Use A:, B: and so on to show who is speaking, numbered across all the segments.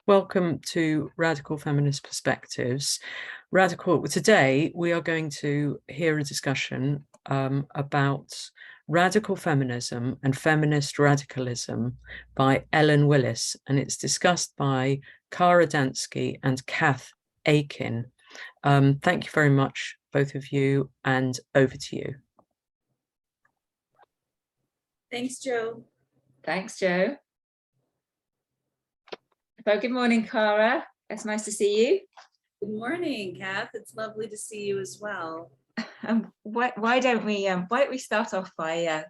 A: Welcome to Radical Feminist Perspectives. Today we are going to hear a discussion about Radical Feminism and Feminist Radicalism by Ellen Willis, and it's discussed by Dansky and Kath Aiken. Thank you very much, both of you, and over to you.
B: Thanks, Joe.
C: Thanks, Joe. So good morning, Cara. It's nice to see you.
B: Good morning, Kath. It's lovely to see you as well.
C: Why don't we start off by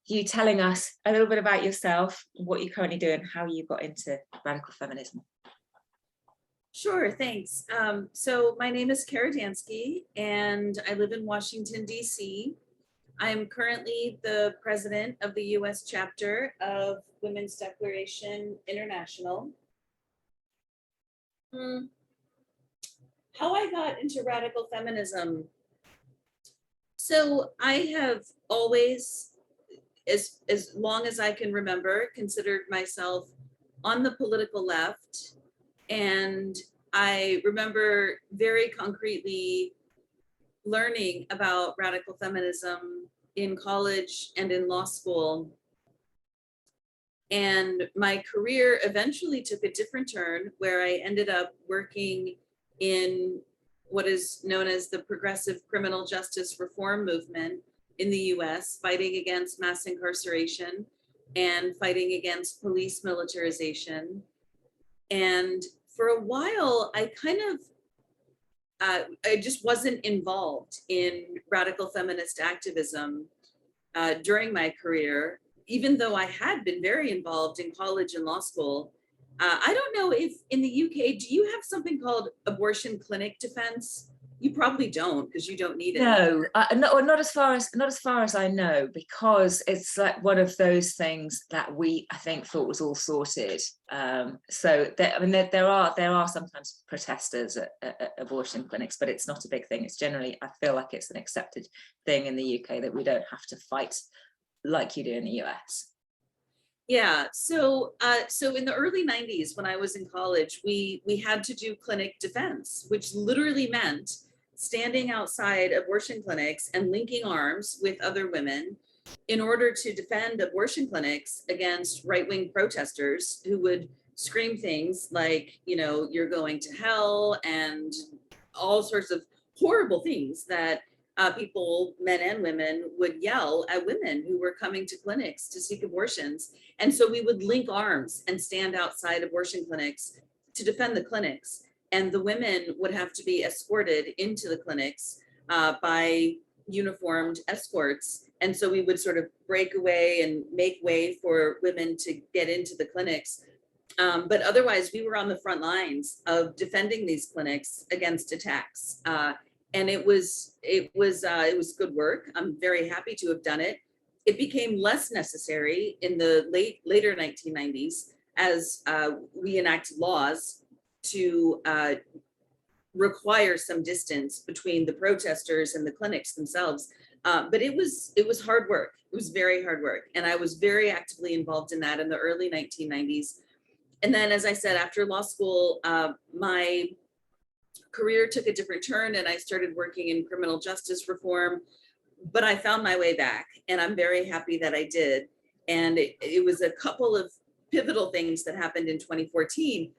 C: you telling us a little bit about yourself, what you currently do, and how you got into radical feminism?
B: Sure, thanks. So my name is Cara Dansky, and I live in Washington, D.C. I'm currently the president of the U.S. chapter of Women's Declaration International. How I got into radical feminism. So I have always, as long as I can remember, considered myself on the political left. And I remember very concretely learning about radical feminism in college and in law school. And my career eventually took a different turn, where I ended up working in what is known as the progressive criminal justice reform movement in the US, fighting against mass incarceration and fighting against police militarization. And for a while, I just wasn't involved in radical feminist activism during my career, even though I had been very involved in college and law school. I don't know if in the UK, do you have something called abortion clinic defense? You probably don't, because you don't need it.
C: No, not as far as I know, because it's like one of those things that I think thought was all sorted. So there are sometimes protesters at abortion clinics, but it's not a big thing. It's generally, I feel like it's an accepted thing in the UK that we don't have to fight like you do in the US.
B: Yeah, so in the early 90s, when I was in college, we had to do clinic defense, which literally meant standing outside abortion clinics and linking arms with other women in order to defend abortion clinics against right-wing protesters who would scream things like, you know, you're going to hell, and all sorts of horrible things that people, men and women, would yell at women who were coming to clinics to seek abortions. And so we would link arms and stand outside abortion clinics to defend the clinics. And the women would have to be escorted into the clinics by uniformed escorts. And so we would sort of break away and make way for women to get into the clinics. But otherwise, we were on the front lines of defending these clinics against attacks. And it was good work. I'm very happy to have done it. It became less necessary in the later 1990s as we enacted laws to require some distance between the protesters and the clinics themselves. But it was hard work. It was very hard work. And I was very actively involved in that in the early 1990s. And then, as I said, after law school, my career took a different turn, and I started working in criminal justice reform, but I found my way back, and I'm very happy that I did. And it was a couple of pivotal things that happened in 2014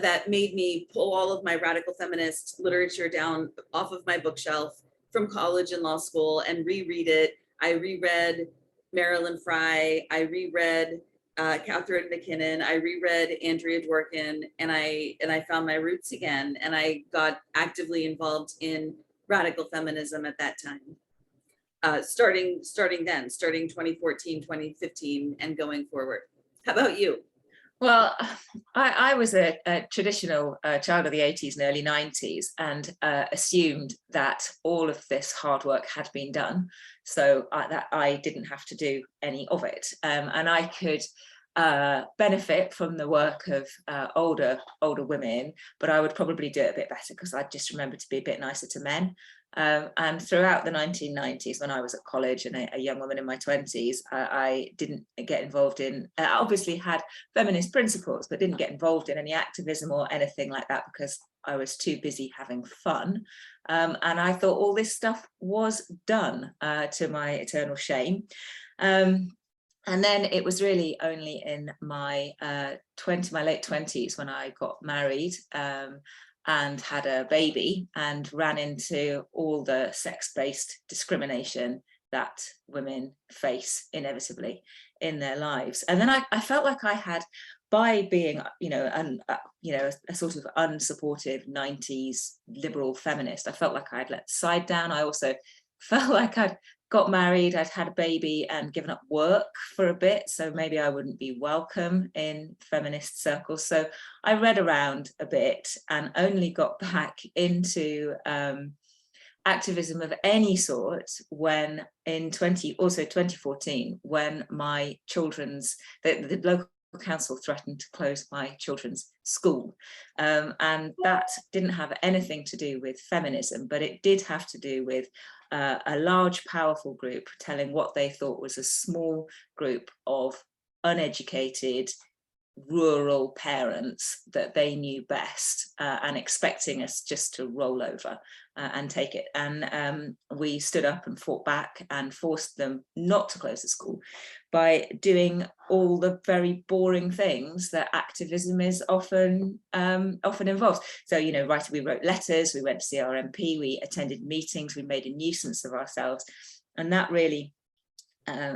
B: that made me pull all of my radical feminist literature down off of my bookshelf from college and law school and reread it. I reread Marilyn Frye, I reread Catherine McKinnon, I reread Andrea Dworkin, and I found my roots again, and I got actively involved in radical feminism at that time, starting 2014, 2015, and going forward. How about you?
C: Well, I was a traditional child of the 80s and early 90s, and assumed that all of this hard work had been done, so that I didn't have to do any of it, and I could benefit from the work of older women, but I would probably do it a bit better because I just remember to be a bit nicer to men. And throughout the 1990s, when I was at college and a young woman in my 20s, I didn't get involved in, I obviously had feminist principles, but didn't get involved in any activism or anything like that because I was too busy having fun. And I thought all this stuff was done, to my eternal shame. And then it was really only in my late 20s when I got married, and had a baby and ran into all the sex-based discrimination that women face inevitably in their lives. And then I felt like I had, by being, a sort of unsupportive 90s liberal feminist, I felt like I'd let the side down. I also felt like I'd got married, I'd had a baby and given up work for a bit, so maybe I wouldn't be welcome in feminist circles. So I read around a bit and only got back into activism of any sort when in 2014, when my children's, the local council threatened to close my children's school, and that didn't have anything to do with feminism, but it did have to do with a large, powerful group telling what they thought was a small group of uneducated rural parents that they knew best, and expecting us just to roll over and take it. And we stood up and fought back and forced them not to close the school by doing all the very boring things that activism is often involves. So, we wrote letters, we went to see our MP, we attended meetings, we made a nuisance of ourselves. And that really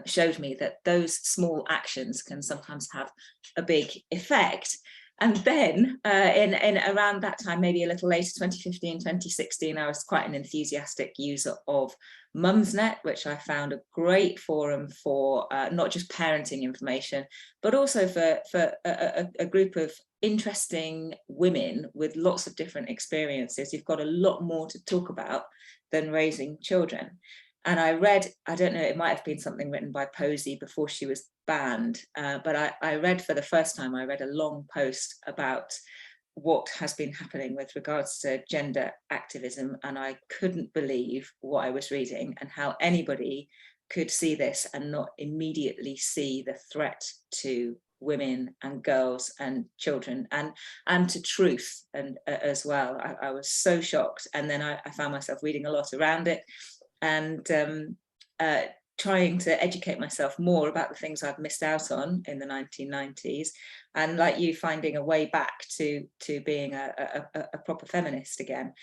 C: showed me that those small actions can sometimes have a big effect. And then in around that time, maybe a little later, 2015, 2016, I was quite an enthusiastic user of Mumsnet, which I found a great forum for not just parenting information, but also for a group of interesting women with lots of different experiences. You've got a lot more to talk about than raising children. And I read, I don't know, it might have been something written by Posey before she was banned, but I read for the first time, I read a long post about what has been happening with regards to gender activism, and I couldn't believe what I was reading and how anybody could see this and not immediately see the threat to women and girls and children and to truth and as well. I was so shocked, and then I found myself reading a lot around it and trying to educate myself more about the things I've missed out on in the 1990s, and like you, finding a way back to being a proper feminist again.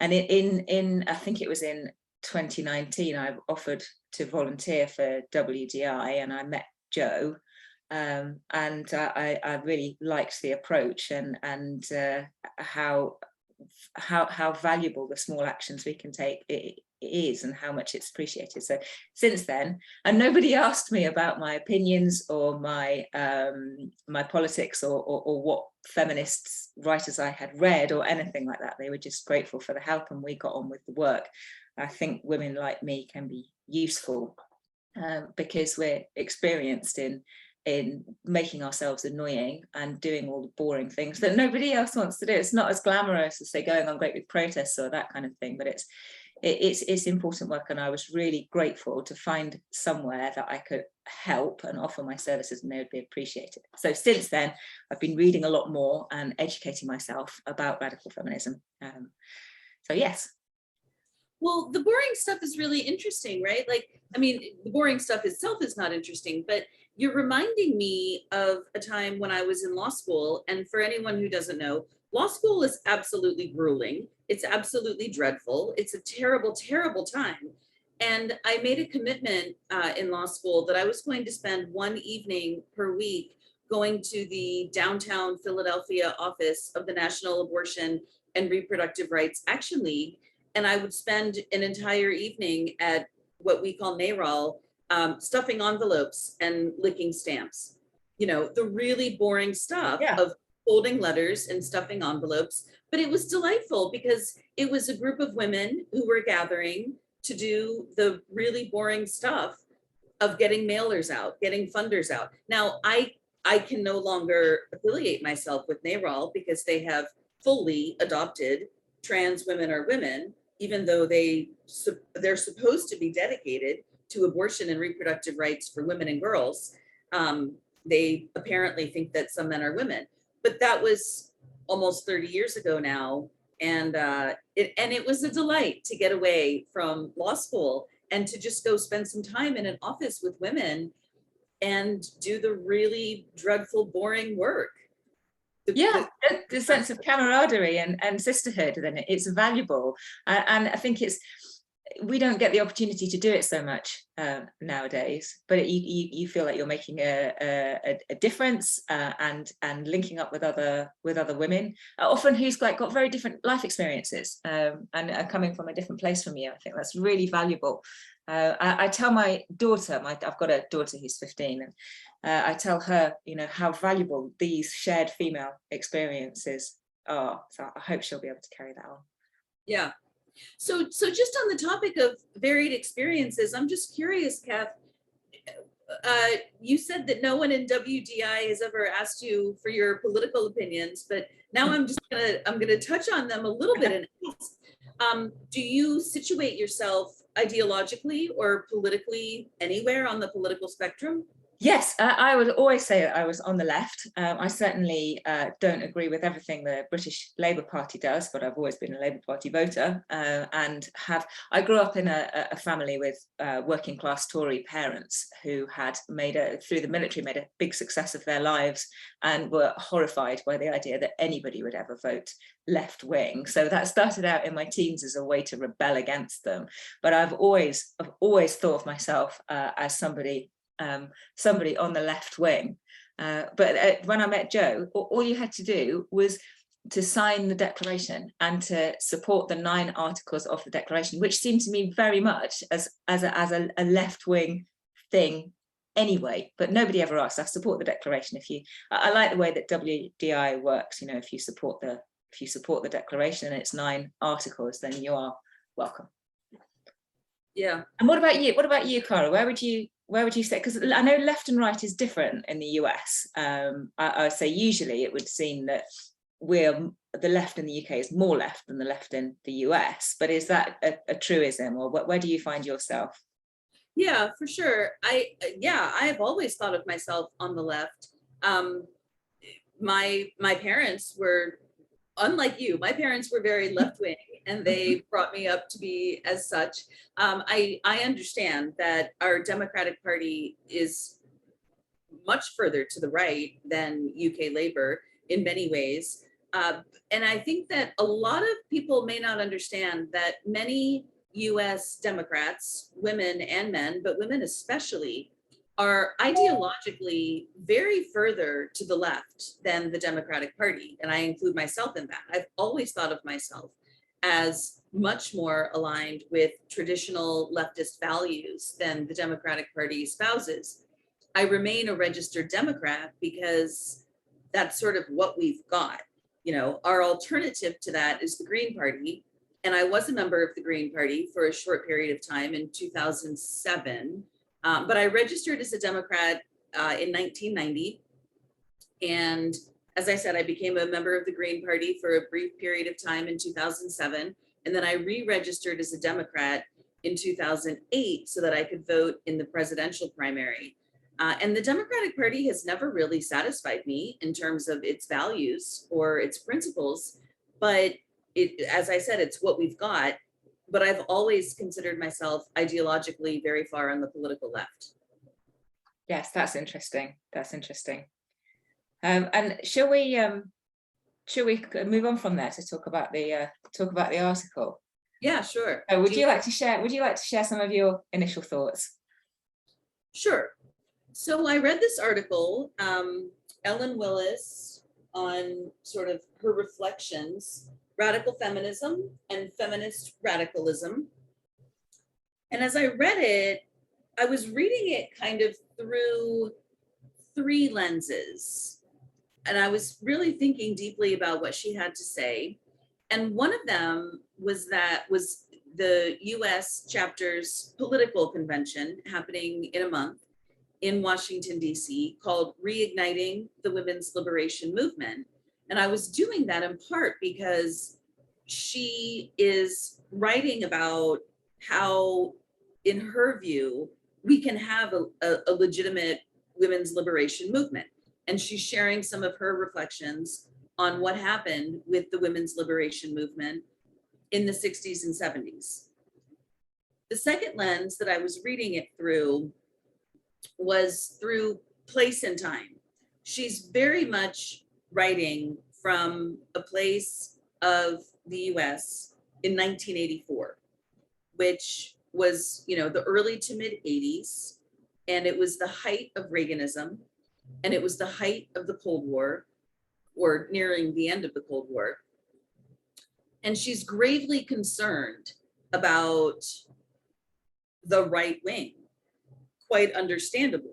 C: And in I think it was in 2019, I offered to volunteer for WDI, and I met Jo, and I really liked the approach and how valuable the small actions we can take is and how much it's appreciated. So since then, and nobody asked me about my opinions or my my politics or what feminists writers I had read or anything like that. They were just grateful for the help, and we got on with the work. I think women like me can be useful because we're experienced in making ourselves annoying and doing all the boring things that nobody else wants to do. It's not as glamorous as, say, going on great big protests or that kind of thing, but it's important work, and I was really grateful to find somewhere that I could help and offer my services and they would be appreciated. So since then, I've been reading a lot more and educating myself about radical feminism. So yes.
B: Well, the boring stuff is really interesting, right? Like, I mean, the boring stuff itself is not interesting, but you're reminding me of a time when I was in law school. And for anyone who doesn't know, law school is absolutely grueling. It's absolutely dreadful. It's a terrible, terrible time. And I made a commitment in law school that I was going to spend one evening per week going to the downtown Philadelphia office of the National Abortion and Reproductive Rights Action League. And I would spend an entire evening at what we call NARAL, stuffing envelopes and licking stamps. You know, the really boring stuff of folding letters and stuffing envelopes. But it was delightful because it was a group of women who were gathering to do the really boring stuff of getting mailers out, getting funders out. Now, I can no longer affiliate myself with NARAL because they have fully adopted trans women are women even though they're supposed to be dedicated to abortion and reproductive rights for women and girls, they apparently think that some men are women. But that was almost 30 years ago now. And it was a delight to get away from law school and to just go spend some time in an office with women and do the really dreadful, boring work.
C: The sense of camaraderie and sisterhood, then it's valuable. And I think we don't get the opportunity to do it so much nowadays, but you feel like you're making a difference and linking up with other women, often who's got very different life experiences and are coming from a different place from you. I think that's really valuable. I tell my daughter, I've got a daughter who's 15, and I tell her, how valuable these shared female experiences are. So I hope she'll be able to carry that on.
B: Yeah. So just on the topic of varied experiences, I'm just curious, Kath, you said that no one in WDI has ever asked you for your political opinions, but now I'm gonna touch on them a little bit and ask, do you situate yourself ideologically or politically anywhere on the political spectrum?
C: Yes, I would always say that I was on the left. I certainly don't agree with everything the British Labour Party does, but I've always been a Labour Party voter I grew up in a family with working class Tory parents who had through the military, made a big success of their lives and were horrified by the idea that anybody would ever vote left wing. So that started out in my teens as a way to rebel against them. But I've always thought of myself as somebody on the left wing. But when I met Jo, all you had to do was to sign the declaration and to support the 9 articles of the declaration, which seemed to me very much as a left wing thing anyway. But nobody ever asked. I support the declaration. I like the way that WDI works. If you support the declaration and it's 9 articles, then you are welcome.
B: Yeah.
C: And what about you, Cara? Where would you say, because I know left and right is different in the US. I would say usually it would seem that the left in the UK is more left than the left in the US, but is that a truism, or where do you find yourself?
B: Yeah, for sure. I have always thought of myself on the left. My parents were, unlike you, my parents were very left-wing, and they brought me up to be as such. I understand that our Democratic Party is much further to the right than UK Labour in many ways. And I think that a lot of people may not understand that many US Democrats, women and men, but women especially, are ideologically very further to the left than the Democratic Party. And I include myself in that. I've always thought of myself as much more aligned with traditional leftist values than the Democratic Party espouses. I remain a registered Democrat because that's sort of what we've got. Our alternative to that is the Green Party. And I was a member of the Green Party for a short period of time in 2007. But I registered as a Democrat in 1990. And as I said, I became a member of the Green Party for a brief period of time in 2007. And then I re-registered as a Democrat in 2008 so that I could vote in the presidential primary. And the Democratic Party has never really satisfied me in terms of its values or its principles. But as I said, it's what we've got. But I've always considered myself ideologically very far on the political left.
C: Yes, that's interesting. And shall we move on from there to talk about the article?
B: Yeah, sure.
C: Would you like to share some of your initial thoughts?
B: Sure. So I read this article, Ellen Willis, on sort of her reflections, Radical Feminism and Feminist Radicalism. And as I read it, I was reading it kind of through 3 lenses. And I was really thinking deeply about what she had to say. And one of them was the US chapter's political convention happening in a month in Washington, D.C., called Reigniting the Women's Liberation Movement. And I was doing that in part because she is writing about how, in her view, we can have a legitimate women's liberation movement. And she's sharing some of her reflections on what happened with the women's liberation movement in the 60s and 70s. The second lens that I was reading it through was through place and time. She's very much writing from a place of the US in 1984, which was, the early to mid 80s. And it was the height of Reaganism. And it was the height of the Cold War, or nearing the end of the Cold War. And she's gravely concerned about the right wing, quite understandably.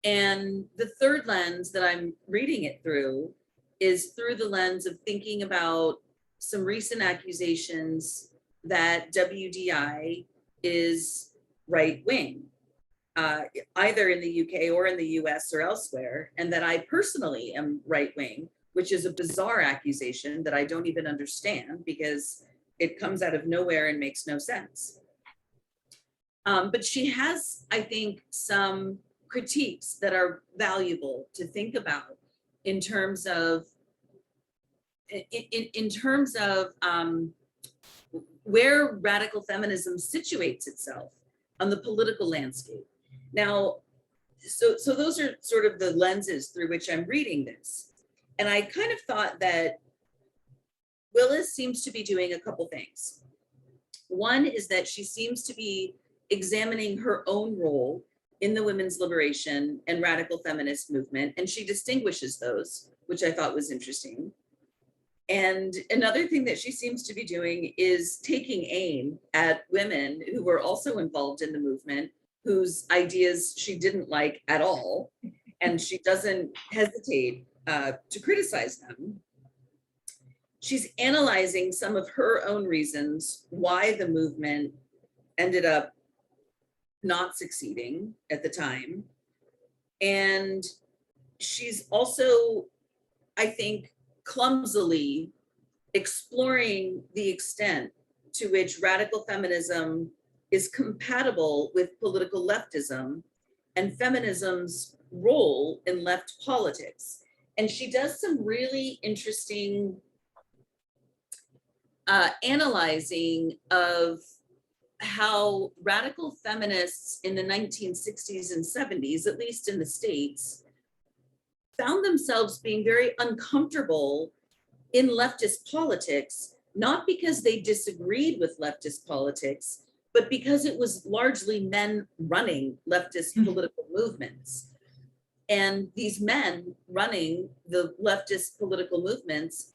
B: And the third lens that I'm reading it through is through the lens of thinking about some recent accusations that WDI is right wing, either in the UK or in the US or elsewhere, and that I personally am right wing, which is a bizarre accusation that I don't even understand because it comes out of nowhere and makes no sense. But she has, I think, some critiques that are valuable to think about in terms of where radical feminism situates itself on the political landscape. Now, so those are sort of the lenses through which I'm reading this. And I kind of thought that Willis seems to be doing a couple things. One is that she seems to be examining her own role in the women's liberation and radical feminist movement, and she distinguishes those, which I thought was interesting. And another thing that she seems to be doing is taking aim at women who were also involved in the movement, whose ideas she didn't like at all, and she doesn't hesitate to criticize them. She's analyzing some of her own reasons why the movement ended up not succeeding at the time. And she's also, I think, clumsily exploring the extent to which radical feminism is compatible with political leftism and feminism's role in left politics. And she does some really interesting analyzing of how radical feminists in the 1960s and 70s, at least in the States, found themselves being very uncomfortable in leftist politics, not because they disagreed with leftist politics, but because it was largely men running leftist political movements. And these men running the leftist political movements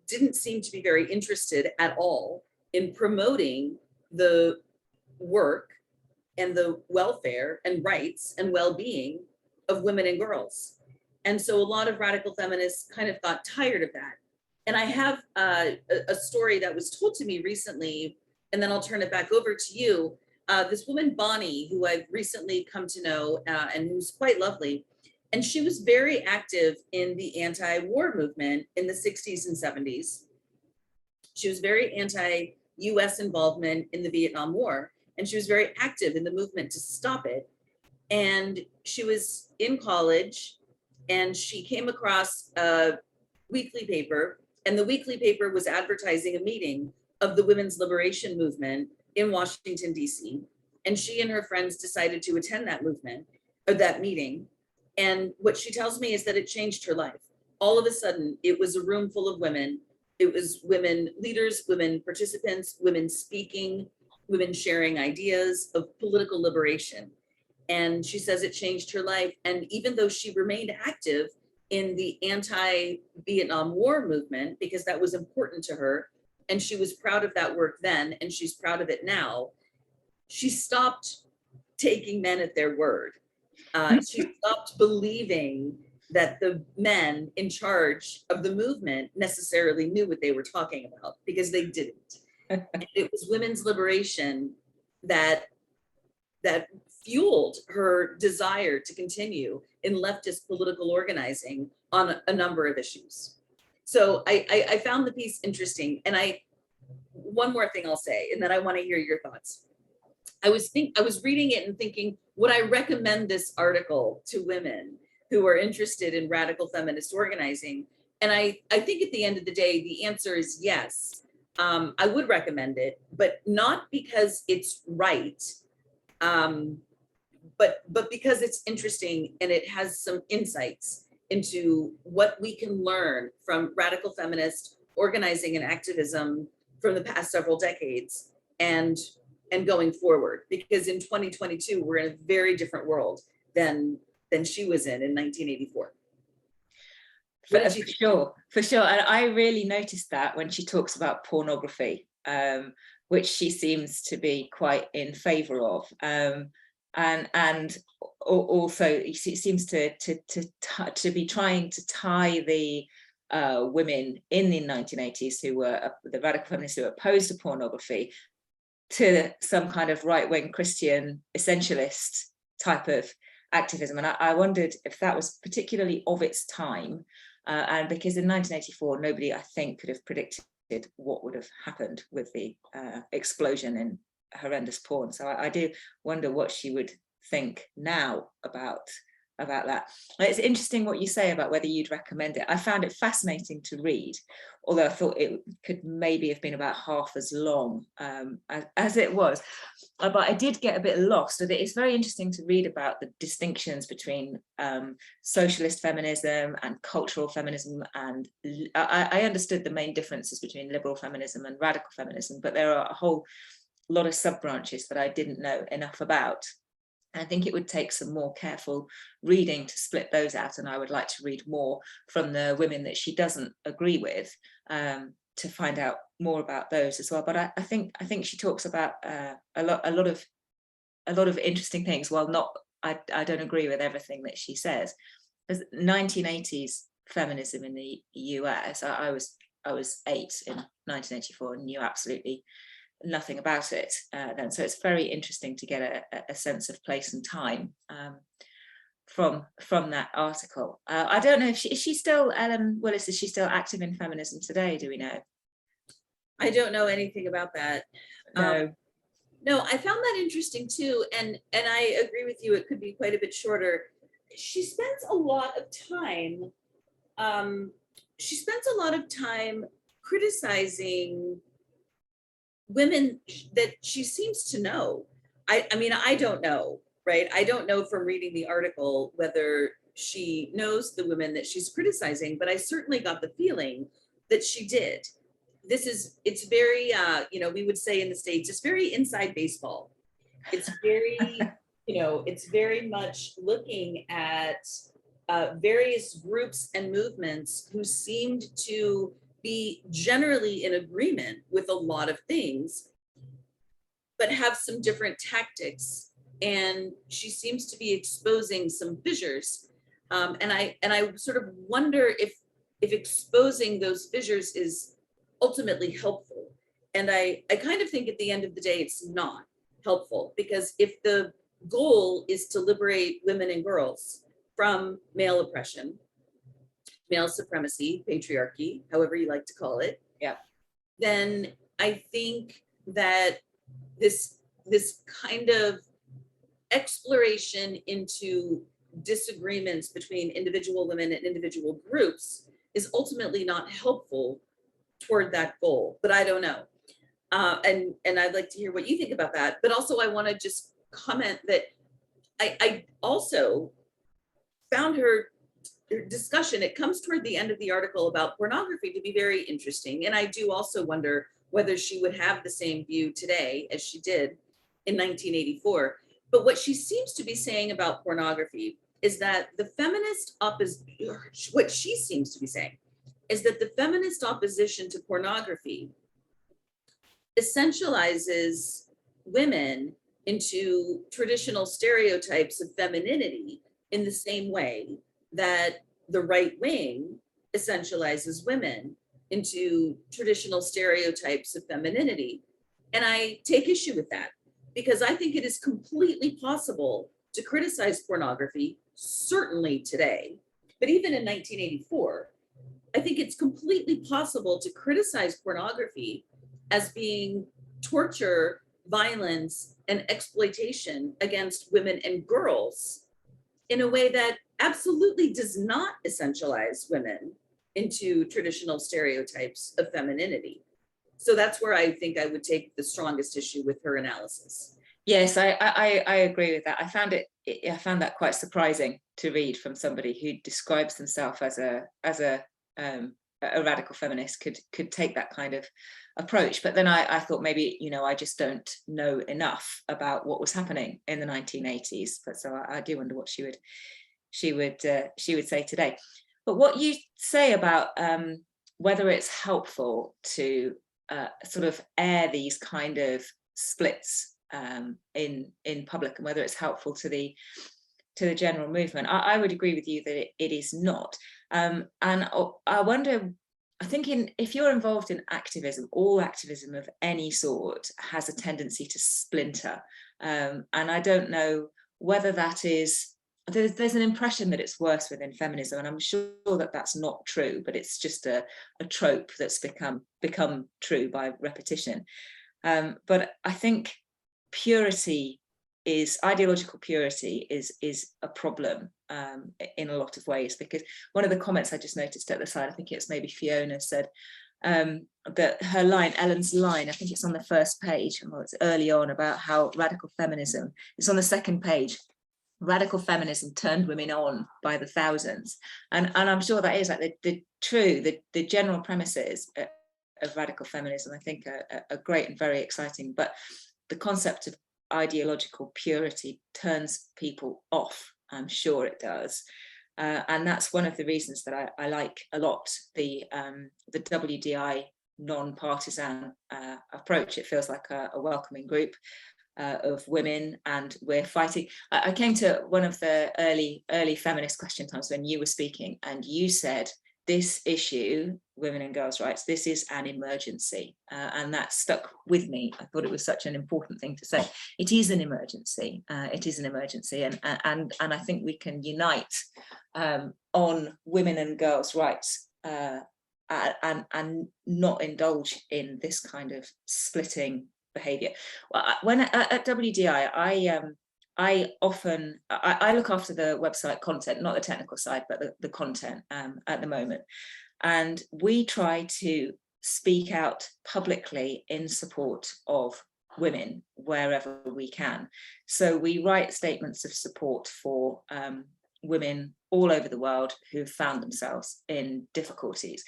B: didn't seem to be very interested at all in promoting the work and the welfare and rights and well-being of women and girls. And so a lot of radical feminists kind of got tired of that. And I have a story that was told to me recently, and then I'll turn it back over to you. This woman, Bonnie, who I've recently come to know and who's quite lovely, and she was very active in the anti-war movement in the 60s and 70s. She was very anti-US involvement in the Vietnam War, and she was very active in the movement to stop it. And she was in college, and she came across a weekly paper, and the weekly paper was advertising a meeting of the women's liberation movement in Washington, DC. And she and her friends decided to attend that movement, or that meeting. And what she tells me is that it changed her life. All of a sudden, it was a room full of women. It was women leaders, women participants, women speaking, women sharing ideas of political liberation. And she says it changed her life. And even though she remained active in the anti-Vietnam War movement, because that was important to her, and she was proud of that work then, and she's proud of it now, she stopped taking men at their word. She stopped believing that the men in charge of the movement necessarily knew what they were talking about, because they didn't. And it was women's liberation that fueled her desire to continue in leftist political organizing on a number of issues. So I found the piece interesting. And one more thing I'll say, and then I want to hear your thoughts. I was reading it and thinking, would I recommend this article to women who are interested in radical feminist organizing? And I think at the end of the day, the answer is yes. I would recommend it, but not because it's right, but because it's interesting and it has some insights into what we can learn from radical feminist organizing and activism from the past several decades and going forward. Because in 2022, we're in a very different world than she was in 1984.
C: For sure. And I really noticed that when she talks about pornography, which she seems to be quite in favor of. And also it seems to be trying to tie the women in the 1980s who were the radical feminists who were opposed to pornography to some kind of right-wing Christian essentialist type of activism. And I wondered if that was particularly of its time. And because in 1984, nobody, I think, could have predicted what would have happened with the explosion in horrendous porn. So I do wonder what she would think now about that. It's interesting what you say about whether you'd recommend it. I found it fascinating to read, although I thought it could maybe have been about half as long as it was. But I did get a bit lost with it. It's very interesting to read about the distinctions between socialist feminism and cultural feminism. And I understood the main differences between liberal feminism and radical feminism, but there are a whole lot of sub-branches that I didn't know enough about. I think it would take some more careful reading to split those out, and I would like to read more from the women that she doesn't agree with to find out more about those as well. But I think she talks about a lot of interesting things. While I don't agree with everything that she says. There's 1980s feminism in the US. I was 8 in 1984 and knew absolutely nothing about it then, so it's very interesting to get a sense of place and time from that article. I don't know if is she still, Ellen Willis, is she still active in feminism today? Do we know?
B: I don't know anything about that. No, I found that interesting too, and I agree with you. It could be quite a bit shorter. She spends a lot of time. She spends a lot of time criticizing women that she seems to know. I mean, I don't know, right? I don't know from reading the article whether she knows the women that she's criticizing, but I certainly got the feeling that she did. It's very, we would say in the States, it's very inside baseball. It's very, it's very much looking at various groups and movements who seemed to be generally in agreement with a lot of things, but have some different tactics. And she seems to be exposing some fissures. And I sort of wonder if exposing those fissures is ultimately helpful. And I kind of think at the end of the day, it's not helpful, because if the goal is to liberate women and girls from male oppression, male supremacy, patriarchy, however you like to call it,
C: yeah,
B: then I think that this kind of exploration into disagreements between individual women and individual groups is ultimately not helpful toward that goal. But I don't know. And I'd like to hear what you think about that. But also I want to just comment that I also found her discussion, it comes toward the end of the article about pornography, to be very interesting. And I do also wonder whether she would have the same view today as she did in 1984. But what she seems to be saying about pornography is that the feminist what she seems to be saying is that the feminist opposition to pornography essentializes women into traditional stereotypes of femininity in the same way that the right wing essentializes women into traditional stereotypes of femininity. And I take issue with that, because I think it is completely possible to criticize pornography, certainly today, but even in 1984, I think it's completely possible to criticize pornography as being torture, violence, and exploitation against women and girls in a way that absolutely does not essentialize women into traditional stereotypes of femininity. So that's where I think I would take the strongest issue with her analysis.
C: Yes, I agree with that. I found that quite surprising to read from somebody who describes themselves as a radical feminist could take that kind of approach. But then I thought maybe, you know, I just don't know enough about what was happening in the 1980s. But so I do wonder what she would say today. But what you say about whether it's helpful to sort of air these kind of splits in public, and whether it's helpful to the general movement, I would agree with you that it is not. And I wonder, I think if you're involved in activism, all activism of any sort has a tendency to splinter. And I don't know whether that is, there's an impression that it's worse within feminism, and I'm sure that that's not true, but it's just a trope that's become true by repetition. But I think ideological purity is a problem in a lot of ways, because one of the comments I just noticed at the side, I think it's maybe Fiona, said that her line, Ellen's line, I think it's on the first page, well, it's early on, about how radical feminism, it's on the second page, radical feminism turned women on by the thousands. And I'm sure that is like the general premises of radical feminism, I think are great and very exciting, but the concept of ideological purity turns people off. I'm sure it does. And that's one of the reasons that I like a lot the WDI non-partisan approach. It feels like a welcoming group of women, and we're fighting. I came to one of the early feminist question times when you were speaking, and you said, this issue, women and girls' rights, this is an emergency, and that stuck with me. I thought it was such an important thing to say. It is an emergency. It is an emergency, and I think we can unite on women and girls' rights and not indulge in this kind of splitting behaviour. When at WDI, I often look after the website content, not the technical side, but the content at the moment. And we try to speak out publicly in support of women wherever we can. So we write statements of support for women all over the world who've found themselves in difficulties.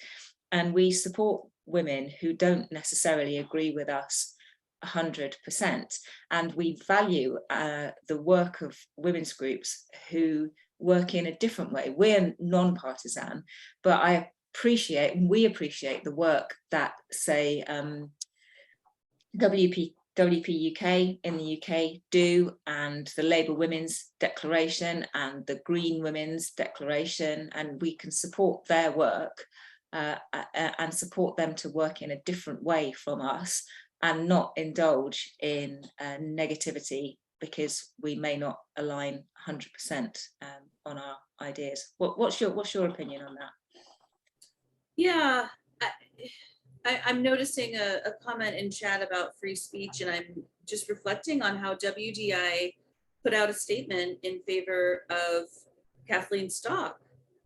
C: And we support women who don't necessarily agree with us 100%, and we value the work of women's groups who work in a different way. We're non-partisan, but we appreciate the work that, say, WP UK in the UK do, and the Labour Women's Declaration and the Green Women's Declaration, and we can support their work and support them to work in a different way from us, and not indulge in negativity because we may not align 100% on our ideas. What's your opinion on that?
B: Yeah, I'm noticing a comment in chat about free speech, and I'm just reflecting on how WDI put out a statement in favor of Kathleen Stock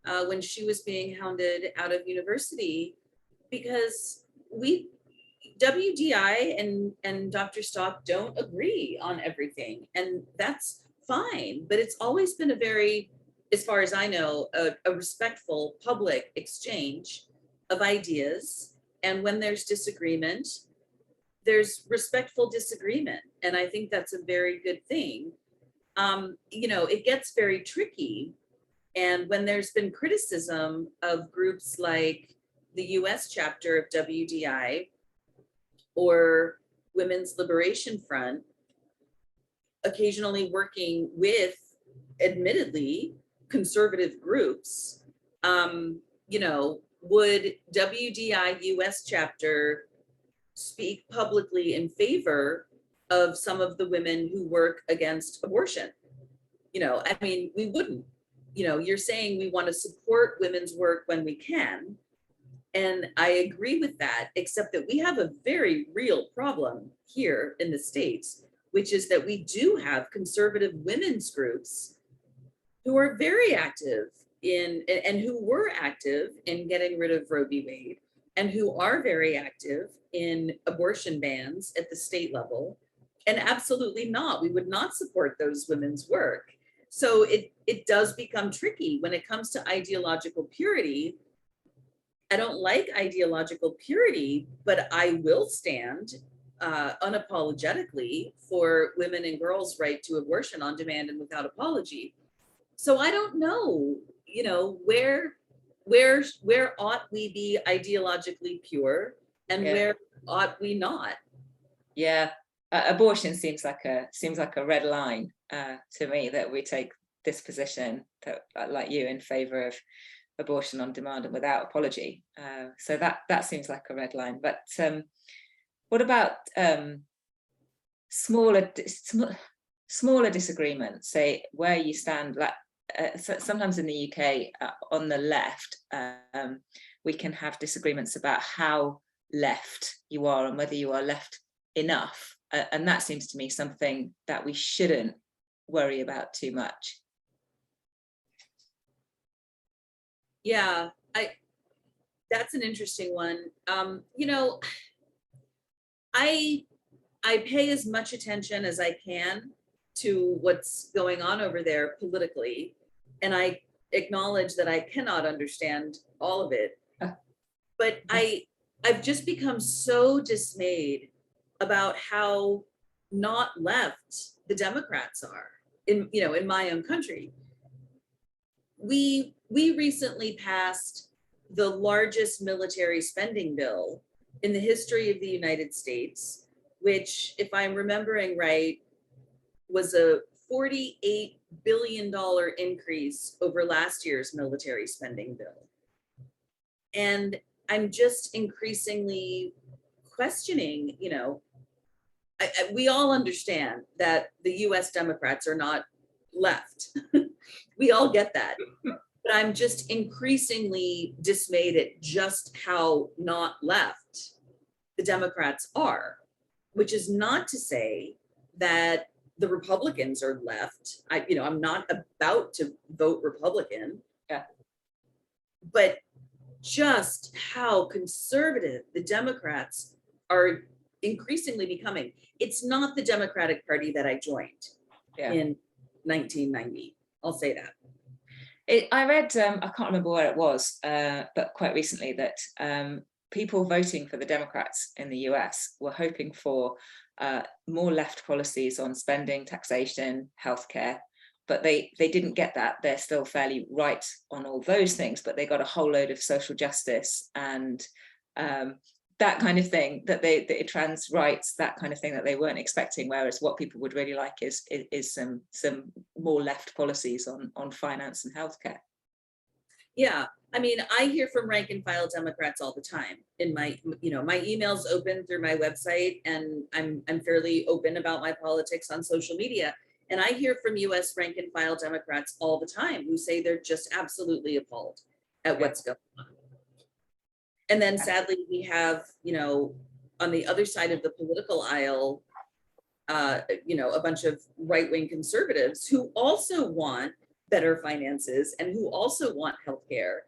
B: when she was being hounded out of university, because WDI and Dr. Stock don't agree on everything, and that's fine, but it's always been a very, as far as I know, a respectful public exchange of ideas. And when there's disagreement, there's respectful disagreement, and I think that's a very good thing. You know, it gets very tricky, and when there's been criticism of groups like the US chapter of WDI or Women's Liberation Front, occasionally working with, admittedly, conservative groups, you know, would WDI US chapter speak publicly in favor of some of the women who work against abortion? You know, I mean, we wouldn't. You know, you're saying we want to support women's work when we can, And I agree with that, except that we have a very real problem here in the States, which is that we do have conservative women's groups who are very active in, and who were active in getting rid of Roe v. Wade, and who are very active in abortion bans at the state level. And absolutely not, we would not support those women's work. So it does become tricky when it comes to ideological purity. I don't like ideological purity, but I will stand unapologetically for women and girls' right to abortion on demand and without apology. So I don't know, you know, where ought we be ideologically pure, and where ought we not?
C: Yeah, abortion seems like a red line to me, that we take this position, that, like you, in favour of abortion on demand and without apology. So that seems like a red line. But what about smaller disagreements? Say where you stand. Like sometimes in the UK, on the left, we can have disagreements about how left you are and whether you are left enough. And that seems to me something that we shouldn't worry about too much.
B: Yeah, that's an interesting one. You know, I pay as much attention as I can to what's going on over there politically, and I acknowledge that I cannot understand all of it. But I've just become so dismayed about how not left the Democrats are in my own country. We recently passed the largest military spending bill in the history of the United States, which, if I'm remembering right, was a $48 billion increase over last year's military spending bill. And I'm just increasingly questioning, you know, we all understand that the US Democrats are not left. We all get that. But I'm just increasingly dismayed at just how not left the Democrats are, which is not to say that the Republicans are left. I'm not about to vote Republican.
C: Yeah.
B: But just how conservative the Democrats are increasingly becoming. It's not the Democratic Party that I joined in 1990. I'll say that.
C: I read, I can't remember where it was, but quite recently, that people voting for the Democrats in the US were hoping for more left policies on spending, taxation, healthcare, but they didn't get that. They're still fairly right on all those things, but they got a whole load of social justice and that kind of thing, trans rights, that kind of thing that they weren't expecting. Whereas what people would really like is some more left policies on finance and healthcare.
B: Yeah, I mean, I hear from rank and file Democrats all the time. In my emails open through my website, and I'm fairly open about my politics on social media. And I hear from US rank and file Democrats all the time who say they're just absolutely appalled at what's going on. And then sadly, we have, on the other side of the political aisle, a bunch of right-wing conservatives who also want better finances and who also want healthcare.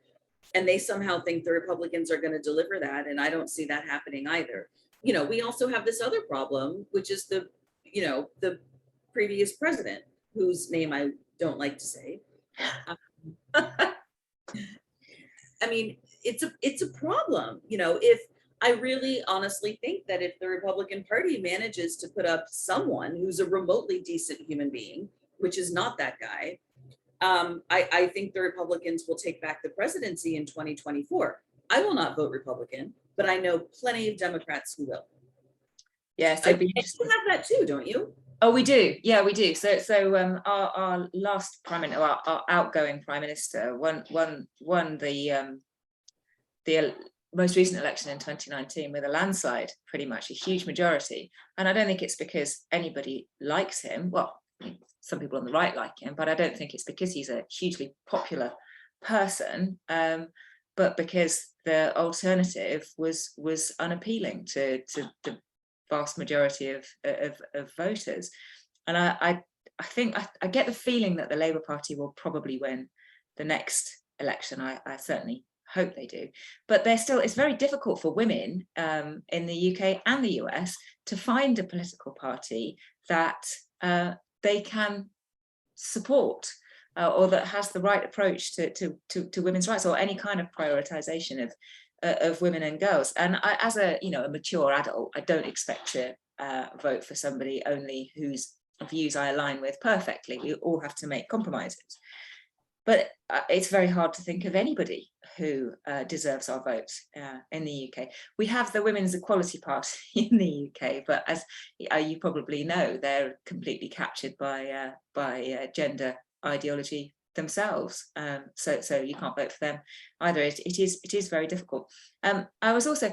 B: And they somehow think the Republicans are going to deliver that. And I don't see that happening either. We also have this other problem, which is the previous president, whose name I don't like to say. I mean, it's a problem, if I really honestly think that if the Republican Party manages to put up someone who's a remotely decent human being, which is not that guy, I think the Republicans will take back the presidency in 2024. I will not vote Republican, but I know plenty of Democrats who will.
C: Yes, yeah, so
B: you have that too, don't you?
C: Oh, we do. Yeah, we do. So our last prime minister, our outgoing prime minister, won the most recent election in 2019 with a landslide, pretty much a huge majority. And I don't think it's because anybody likes him. Well, some people on the right like him, but I don't think it's because he's a hugely popular person. but because the alternative was unappealing to the vast majority of voters. And I think I get the feeling that the Labour Party will probably win the next election. I certainly hope they do, but it's very difficult for women in the UK and the US to find a political party that they can support or that has the right approach to women's rights, or any kind of prioritization of women and girls. And I, as a mature adult, I don't expect to vote for somebody only whose views I align with perfectly. We all have to make compromises. But it's very hard to think of anybody who deserves our vote in the UK. We have the Women's Equality Party in the UK, but as you probably know, they're completely captured by gender ideology themselves. So you can't vote for them either. It is very difficult. I was also,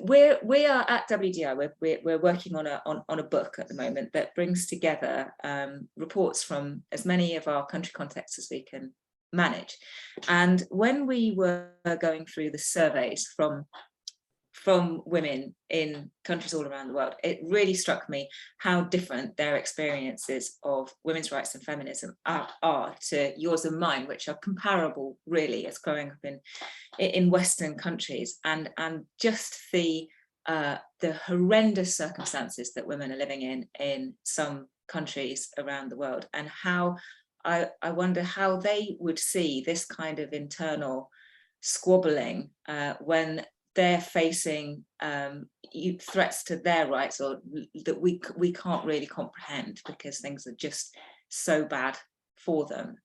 C: we are at WDI. We're working on a book at the moment that brings together reports from as many of our country contexts as we can manage. And when we were going through the surveys from women in countries all around the world, it really struck me how different their experiences of women's rights and feminism are to yours and mine, which are comparable really as growing up in Western countries, and just the horrendous circumstances that women are living in some countries around the world, and how I wonder how they would see this kind of internal squabbling when they're facing threats to their rights, or that we can't really comprehend because things are just so bad for them.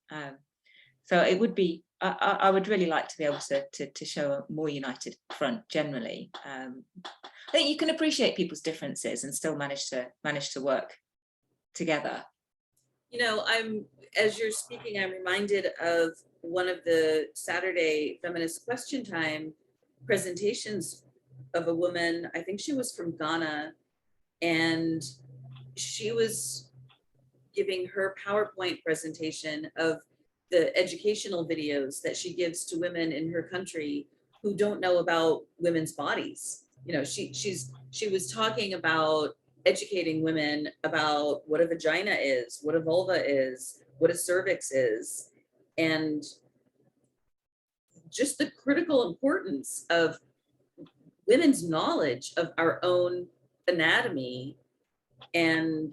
C: So it would be, I would really like to be able to show a more united front generally. I think you can appreciate people's differences and still manage to work together.
B: As you're speaking, I'm reminded of one of the Saturday Feminist Question Time presentations of a woman. I think she was from Ghana, and she was giving her PowerPoint presentation of the educational videos that she gives to women in her country who don't know about women's bodies. She was talking about educating women about what a vagina is, what a vulva is, what a cervix is, and just the critical importance of women's knowledge of our own anatomy. And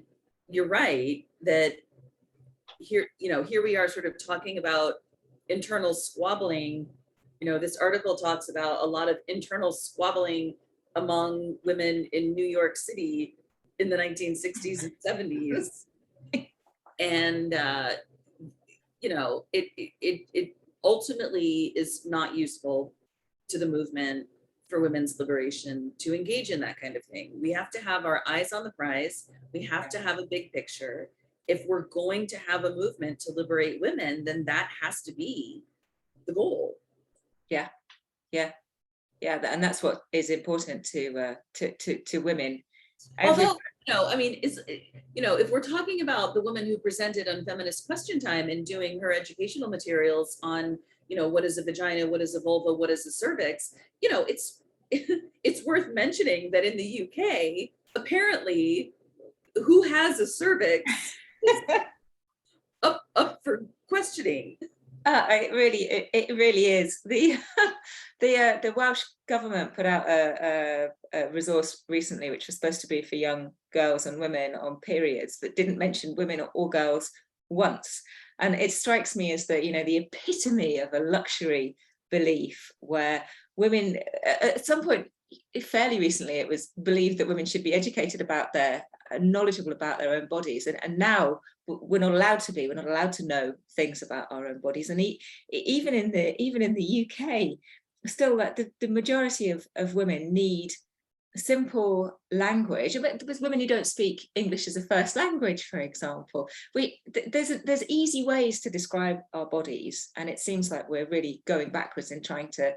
B: you're right that here we are sort of talking about internal squabbling. This article talks about a lot of internal squabbling among women in New York City in the 1960s and 70s. And it ultimately is not useful to the movement for women's liberation to engage in that kind of thing. We have to have our eyes on the prize. We have to have a big picture. If we're going to have a movement to liberate women, then that has to be the goal.
C: Yeah, and that's what is important to women.
B: Although, if we're talking about the woman who presented on Feminist Question Time and doing her educational materials on, what is a vagina, what is a vulva, what is a cervix, it's worth mentioning that in the UK, apparently, who has a cervix is up for questioning.
C: It really is. The Welsh government put out a resource recently, which was supposed to be for young girls and women on periods, that didn't mention women or girls once. And it strikes me as the epitome of a luxury belief, where women, at some point fairly recently, it was believed that women should be educated about knowledgeable about their own bodies, and now we're not allowed to be. We're not allowed to know things about our own bodies. And even in the UK, still, like the majority of women need simple language. Because women who don't speak English as a first language, for example, there's easy ways to describe our bodies, and it seems like we're really going backwards in trying to.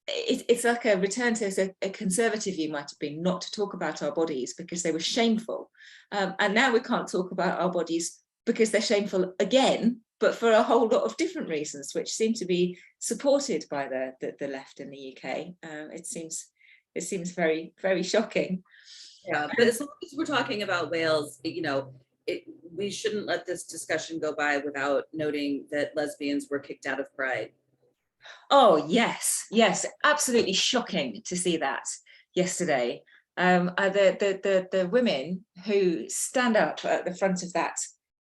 C: It's like a return to a conservative view might have been not to talk about our bodies because they were shameful, and now we can't talk about our bodies because they're shameful again, but for a whole lot of different reasons, which seem to be supported by the left in the UK. It seems very, very shocking.
B: Yeah, but as long as we're talking about Wales, we shouldn't let this discussion go by without noting that lesbians were kicked out of Pride.
C: Oh, yes, absolutely shocking to see that yesterday. The women who stand up at the front of that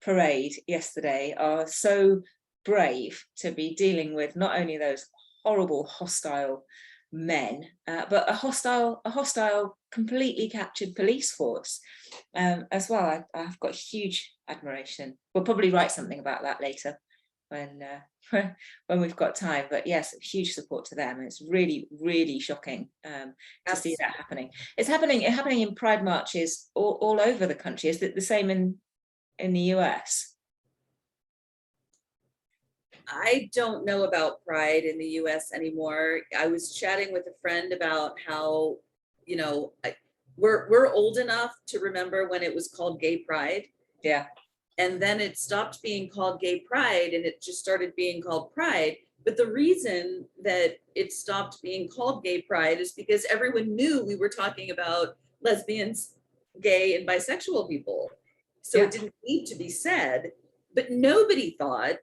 C: parade yesterday are so brave to be dealing with not only those horrible, hostile men, but a hostile, completely captured police force as well. I've got huge admiration. We'll probably write something about that later when we've got time. But yes, huge support to them. It's really, really shocking to see that happening. It's happening in Pride marches all over the country. Is it the same in the US?
B: I don't know about Pride in the US anymore. I was chatting with a friend about how, we're old enough to remember when it was called Gay Pride.
C: Yeah.
B: And then it stopped being called Gay Pride and it just started being called Pride. But the reason that it stopped being called Gay Pride is because everyone knew we were talking about lesbians, gay, and bisexual people. So It didn't need to be said, but nobody thought,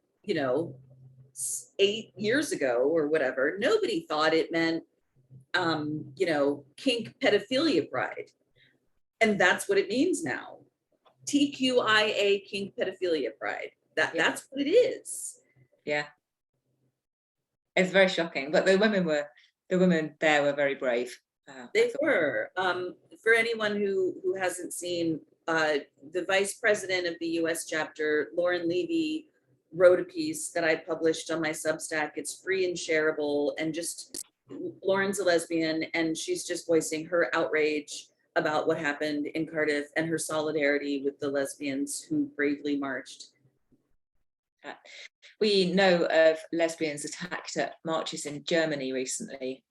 B: 8 years ago or whatever, nobody thought it meant, kink pedophilia pride. And that's what it means now. TQIA kink pedophilia pride. That's what it is.
C: Yeah. It's very shocking, but the women there were very brave.
B: They were. For anyone who hasn't seen, the vice president of the US chapter, Lauren Levy, wrote a piece that I published on my Substack. It's free and shareable, and just Lauren's a lesbian and she's just voicing her outrage about what happened in Cardiff and her solidarity with the lesbians who bravely marched.
C: We know of lesbians attacked at marches in Germany recently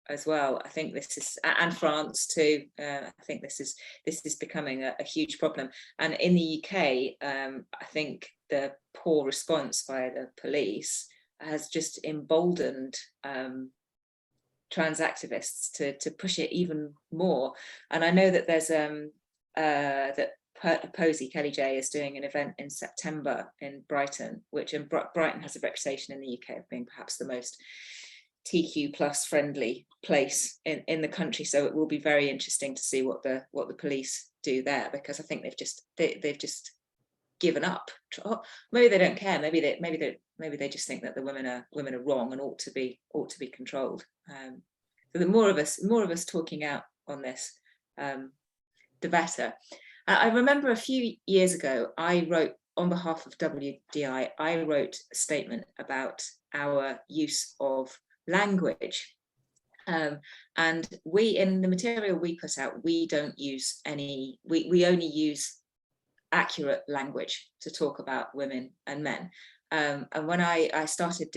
C: as well. I think this is, and France too. I think this is becoming a huge problem. And in the UK, I think the poor response by the police has just emboldened trans activists to push it even more. And I know that there's that Posey, Kelly J, is doing an event in September in Brighton, which Brighton has a reputation in the UK of being perhaps the most TQ plus friendly place in the country. So it will be very interesting to see what the police do there, because I think they've just given up. Maybe they don't care. Maybe they just think that the women are wrong and ought to be controlled. So the more of us talking out on this, the better. I remember a few years ago, I wrote on behalf of WDI, I wrote a statement about our use of language. And we, in the material we put out, we don't use any, we only use accurate language to talk about women and men. And when I started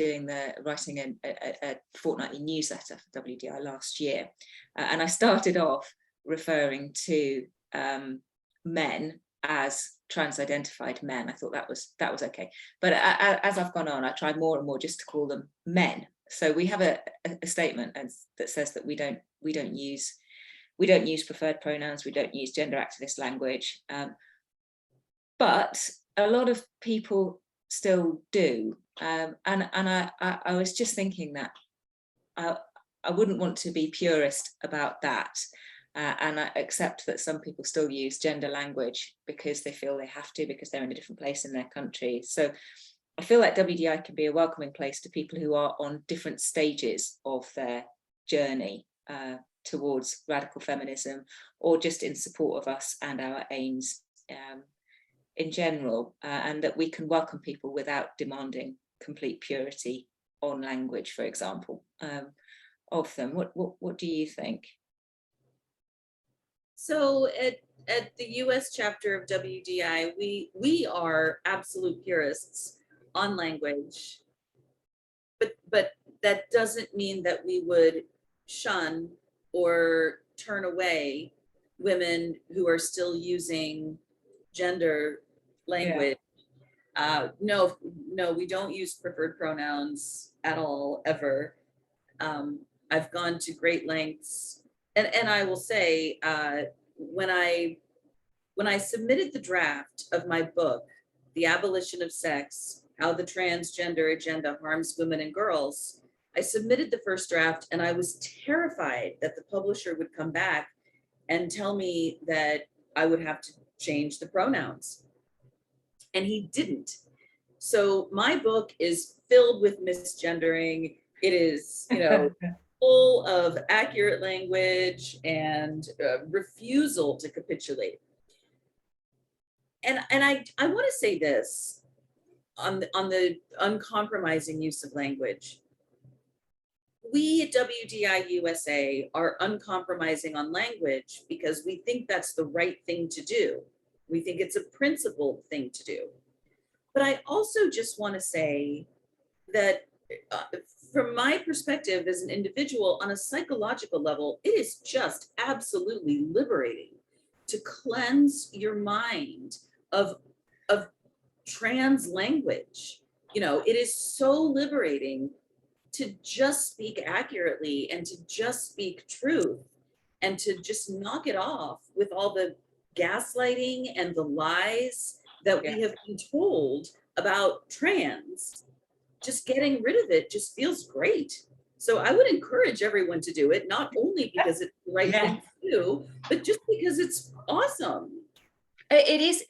C: writing a fortnightly newsletter for WDI last year, and I started off referring to men as trans-identified men. I thought that was okay. But as I've gone on, I tried more and more just to call them men. So we have a statement that says that we don't use preferred pronouns, we don't use gender activist language, but a lot of people still do. And I was just thinking that I wouldn't want to be purist about that. And I accept that some people still use gender language because they feel they have to, because they're in a different place in their country. So I feel like WDI can be a welcoming place to people who are on different stages of their journey towards radical feminism, or just in support of us and our aims in general, and that we can welcome people without demanding complete purity on language, for example, of them. What do you think?
B: So at the US chapter of WDI, we are absolute purists on language, but that doesn't mean that we would shun or turn away women who are still using gender language. No, we don't use preferred pronouns at all, ever. I've gone to great lengths, and I will say, when I submitted the draft of my book, The Abolition of Sex, How the Transgender Agenda Harms Women and Girls, I submitted the first draft, and I was terrified that the publisher would come back and tell me that I would have to change the pronouns. And he didn't. So my book is filled with misgendering. It is, full of accurate language and refusal to capitulate. And I want to say this on the uncompromising use of language. We at WDI USA are uncompromising on language because we think that's the right thing to do. We think it's a principled thing to do. But I also just want to say that from my perspective as an individual, on a psychological level, it is just absolutely liberating to cleanse your mind of trans language. It is so liberating to just speak accurately and to just speak truth and to just knock it off with all the gaslighting and the lies that we have been told about trans. Just getting rid of it just feels great. So I would encourage everyone to do it, not only because it's the right thing to do, but just because it's awesome.
C: It is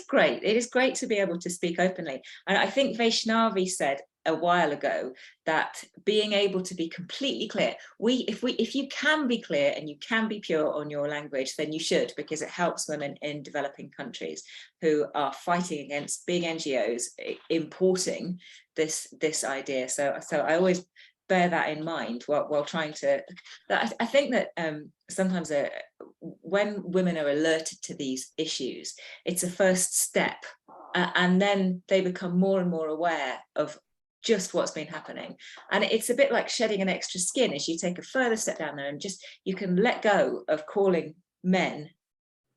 C: great. It is great to be able to speak openly. And I think Vaishnavi said a while ago that being able to be completely clear, if you can be clear and you can be pure on your language, then you should, because it helps women in developing countries who are fighting against big NGOs importing this idea. So I always bear that in mind while trying to. I think that sometimes when women are alerted to these issues, it's a first step, and then they become more and more aware of just what's been happening. And it's a bit like shedding an extra skin as you take a further step down there, and just you can let go of calling men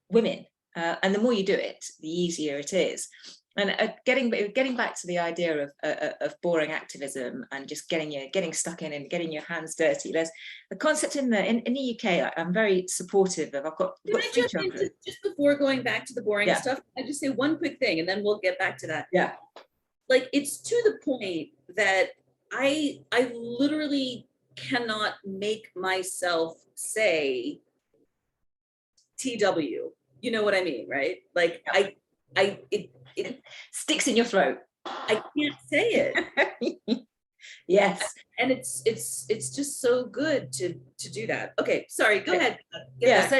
C: women, and the more you do it, the easier it is. And getting back to the idea of boring activism and just getting stuck in and getting your hands dirty, there's a concept in the UK I'm very supportive of. I've got three children.
B: Just before going back to the boring stuff, I just say one quick thing and then we'll get back to that.
C: Yeah.
B: Like, it's to the point that I literally cannot make myself say TW. You know what I mean, right? Like, it
C: sticks in your throat.
B: I can't say it.
C: Yes.
B: And it's just so good to do that. Okay, sorry, go ahead.
C: So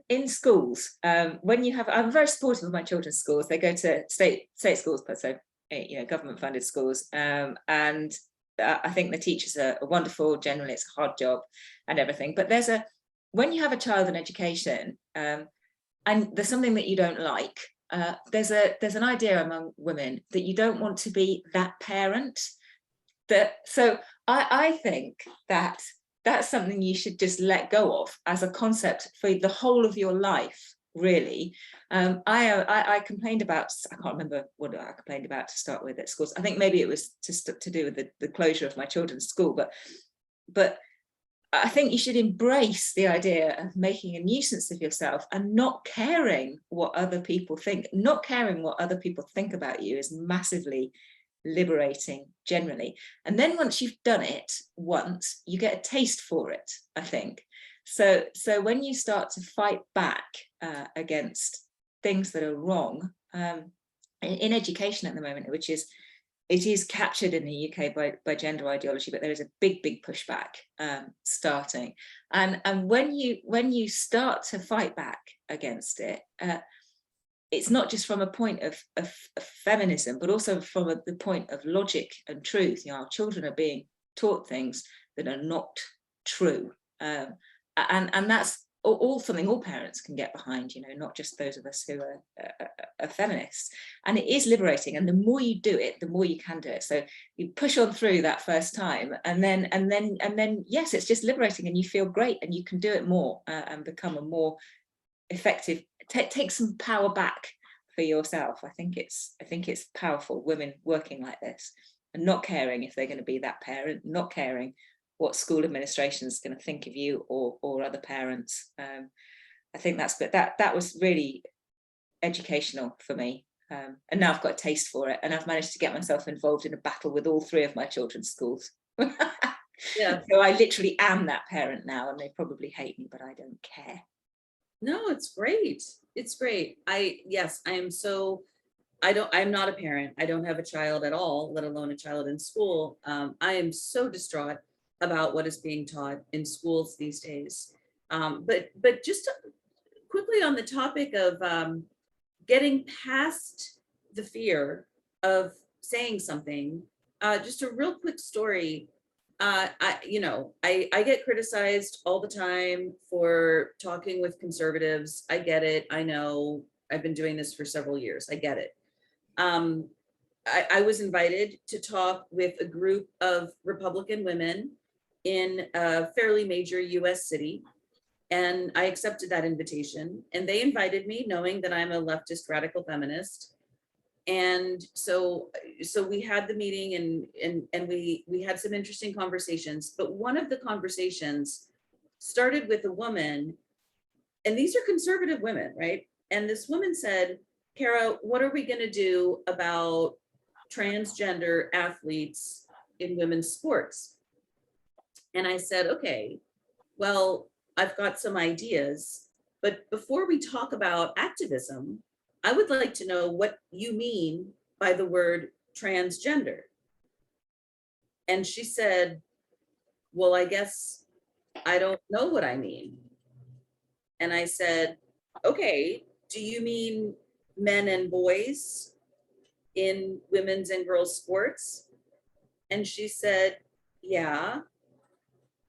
C: in schools, when you have, I'm very supportive of my children's schools. They go to state schools, but so government funded schools, and I think the teachers are wonderful. Generally, it's a hard job and everything. But when you have a child in education, and there's something that you don't like, there's an idea among women that you don't want to be that parent. So I think that that's something you should just let go of as a concept for the whole of your life, really. I complained about, I can't remember what I complained about to start with at schools. I think maybe it was to do with the closure of my children's school, but I think you should embrace the idea of making a nuisance of yourself and not caring what other people think. Not caring what other people think about you is massively liberating generally. And then once you've done it once, you get a taste for it, I think. So when you start to fight back against things that are wrong in education at the moment, it is captured in the UK by gender ideology, but there is a big pushback starting. And when you start to fight back against it, it's not just from a point of feminism, but also from the point of logic and truth. Our children are being taught things that are not true, and that's all something all parents can get behind, not just those of us who are feminists. And it is liberating, and the more you do it, the more you can do it. So you push on through that first time, and then yes, it's just liberating, and you feel great, and you can do it more and become a more effective. Take some power back for yourself. I think it's powerful, women working like this and not caring if they're going to be that parent, not caring what school administration is going to think of you or other parents. I think that's good. That was really educational for me. And now I've got a taste for it, and I've managed to get myself involved in a battle with all 3 of my children's schools.
B: Yeah.
C: So I literally am that parent now, and they probably hate me, but I don't care.
B: No, it's great. It's great. I'm not a parent. I don't have a child at all, let alone a child in school. I am so distraught about what is being taught in schools these days. But just quickly on the topic of getting past the fear of saying something, just a real quick story. I get criticized all the time for talking with conservatives. I get it. I know I've been doing this for several years. I get it. I was invited to talk with a group of Republican women in a fairly major US city. And I accepted that invitation, and they invited me knowing that I'm a leftist radical feminist. And so we had the meeting, and we had some interesting conversations, but one of the conversations started with a woman, and these are conservative women, right? And this woman said, "Kara, what are we going to do about transgender athletes in women's sports?" And I said, "Okay, well, I've got some ideas, but before we talk about activism, I would like to know what you mean by the word transgender." And she said, "Well, I guess I don't know what I mean." And I said, "Okay, do you mean men and boys in women's and girls' sports?" And she said, "Yeah."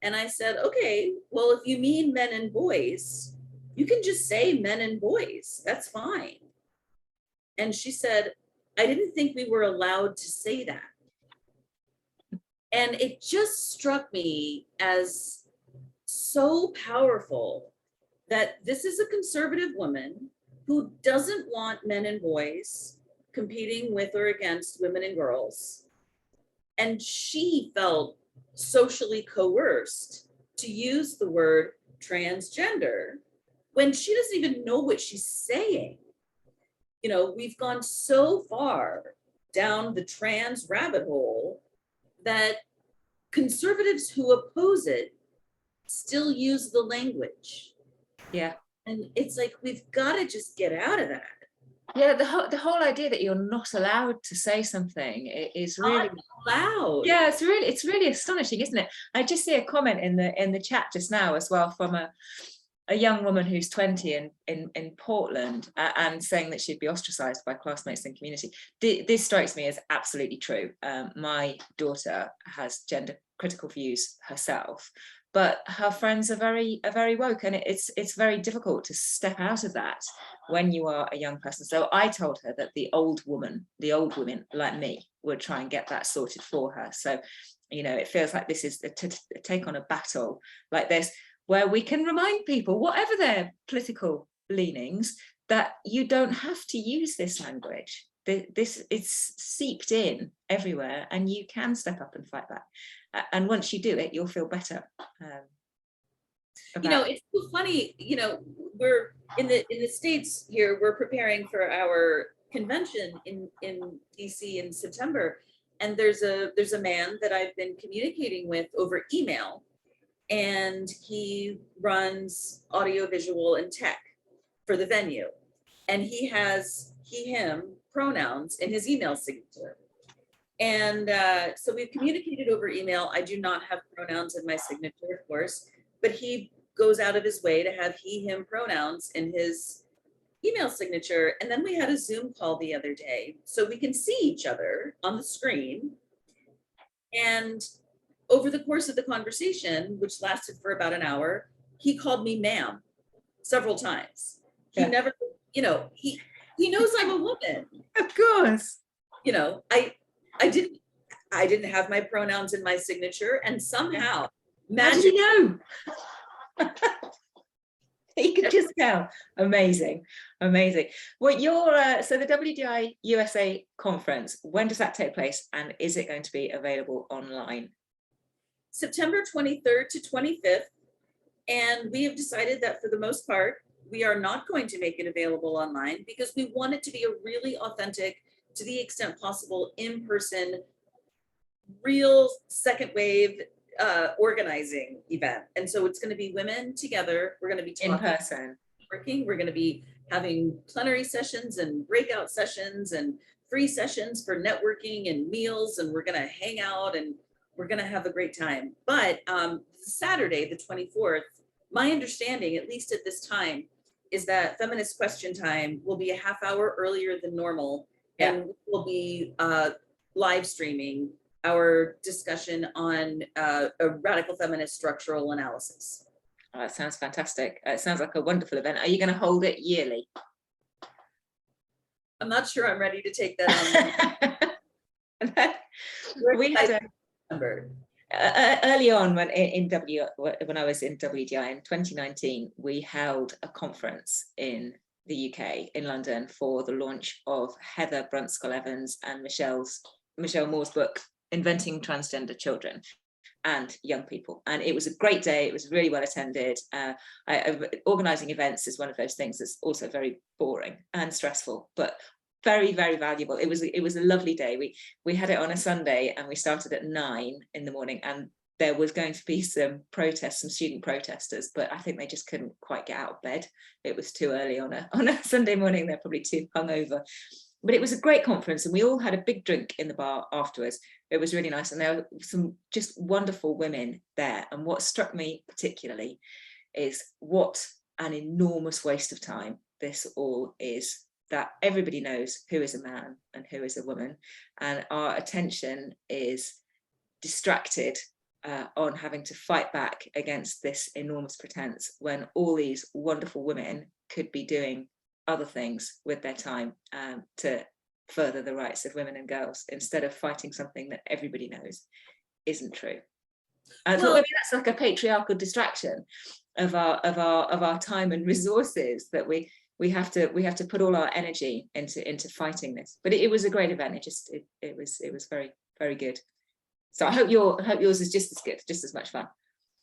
B: And I said, "Okay, well, if you mean men and boys, you can just say men and boys. That's fine." And she said, "I didn't think we were allowed to say that." And it just struck me as so powerful that this is a conservative woman who doesn't want men and boys competing with or against women and girls. And she felt socially coerced to use the word transgender when she doesn't even know what she's saying. We've gone so far down the trans rabbit hole that conservatives who oppose it still use the language.
C: Yeah.
B: And it's like, we've got to just get out of that.
C: Yeah, the whole idea that you're not allowed to say something is really
B: not allowed.
C: Yeah, it's really astonishing, isn't it? I just see a comment in the chat just now as well from a young woman who's 20 in Portland, and saying that she'd be ostracized by classmates and community. This strikes me as absolutely true. My daughter has gender critical views herself, but her friends are very woke, and it's very difficult to step out of that when you are a young person. So I told her that the old women like me would try and get that sorted for her. So it feels like this is to take on a battle like this, where we can remind people, whatever their political leanings, that you don't have to use this language. It's seeped in everywhere, and you can step up and fight back. And once you do it, you'll feel better.
B: It's so funny. We're in the States here. We're preparing for our convention in DC in September, and there's a man that I've been communicating with over email, and he runs audiovisual and tech for the venue, and he has he/him pronouns in his email signature. And so we've communicated over email. I do not have pronouns in my signature, of course, but he goes out of his way to have he/him pronouns in his email signature. And then we had a Zoom call the other day, so we can see each other on the screen. And over the course of the conversation, which lasted for about an hour, he called me ma'am several times. He never, he knows I'm a woman.
C: Of course.
B: I didn't have my pronouns in my signature, and somehow
C: How did you know? You can just tell. Amazing, amazing. Well, so the WDI USA conference, when does that take place, and is it going to be available online?
B: September 23rd to 25th, and we have decided that for the most part, we are not going to make it available online because we want it to be a really authentic, to the extent possible, in-person, real second wave organizing event. And so it's going to be women together. We're going to be talking,
C: in person,
B: working. We're going to be having plenary sessions and breakout sessions and free sessions for networking and meals, and we're going to hang out and we're going to have a great time. But Saturday, the 24th, my understanding, at least at this time, is that feminist question time will be a half hour earlier than normal, and we'll be live streaming our discussion on a radical feminist structural analysis.
C: Oh, that sounds fantastic. It sounds like a wonderful event. Are you going to hold it yearly?
B: I'm not sure I'm ready to take that on.
C: We had early on when I was in WDI in 2019, we held a conference in the UK, in London, for the launch of Heather Brunskell-Evans and Michelle Moore's book, Inventing Transgender Children and Young People. And it was a great day. It was really well attended. Organising events is one of those things that's also very boring and stressful, but very, very valuable. It was a lovely day. We had it on a Sunday, and we started at 9 in the morning, and there was going to be some protests, some student protesters, but I think they just couldn't quite get out of bed. It was too early on a Sunday morning. They're probably too hungover. But it was a great conference, and we all had a big drink in the bar afterwards. It was really nice, and there were some just wonderful women there. And what struck me particularly is what an enormous waste of time this all is, that everybody knows who is a man and who is a woman, and our attention is distracted on having to fight back against this enormous pretense, when all these wonderful women could be doing other things with their time to further the rights of women and girls, instead of fighting something that everybody knows isn't true. I thought maybe that's like a patriarchal distraction of our time and resources, that we have to put all our energy into fighting this. But it was a great event. It was very, very good. So I hope yours is just as good, just as much fun.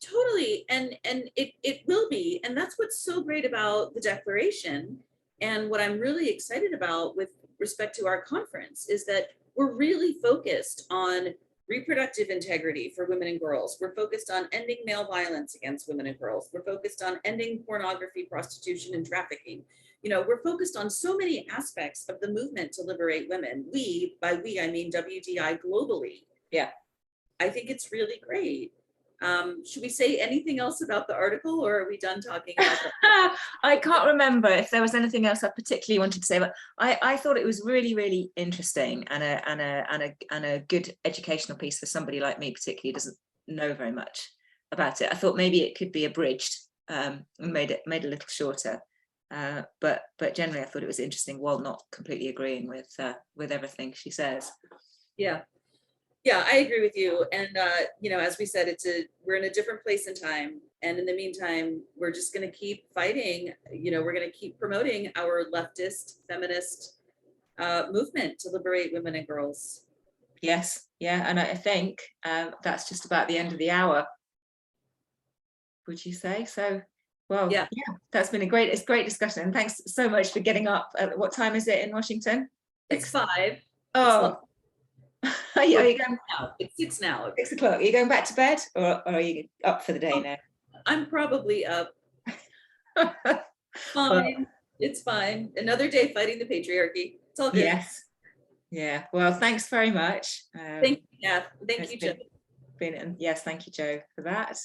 B: Totally, and it will be, and that's what's so great about the declaration. And what I'm really excited about with respect to our conference is that we're really focused on reproductive integrity for women and girls. We're focused on ending male violence against women and girls. We're focused on ending pornography, prostitution, and trafficking. You know, we're focused on so many aspects of the movement to liberate women. By we, I mean WDI globally.
C: Yeah.
B: I think it's really great. Should we say anything else about the article, or are we done talking about that?
C: I can't remember if there was anything else I particularly wanted to say, but I thought it was really, really interesting and a good educational piece for somebody like me, particularly who doesn't know very much about it. I thought maybe it could be abridged and made a little shorter, but generally I thought it was interesting, while not completely agreeing with everything she says.
B: Yeah, I agree with you. And, you know, as we said, we're in a different place in time. And in the meantime, we're just going to keep fighting. You know, we're going to keep promoting our leftist feminist movement to liberate women and girls.
C: Yes. Yeah. And I think that's just about the end of the hour. Would you say so? Well, yeah, that's been a great discussion. And thanks so much for getting up. What time is it in Washington?
B: It's 5.
C: Oh. Are you going
B: now? It's 6 now.
C: 6 o'clock. Are you going back to bed, or are you up for the day now?
B: I'm probably up. Fine. It's fine. Another day fighting the patriarchy. It's all good.
C: Yes. Yeah. Well, thanks very much.
B: Thank you, Kath. Thank you, Jo.
C: Yes, thank you, Jo, for that.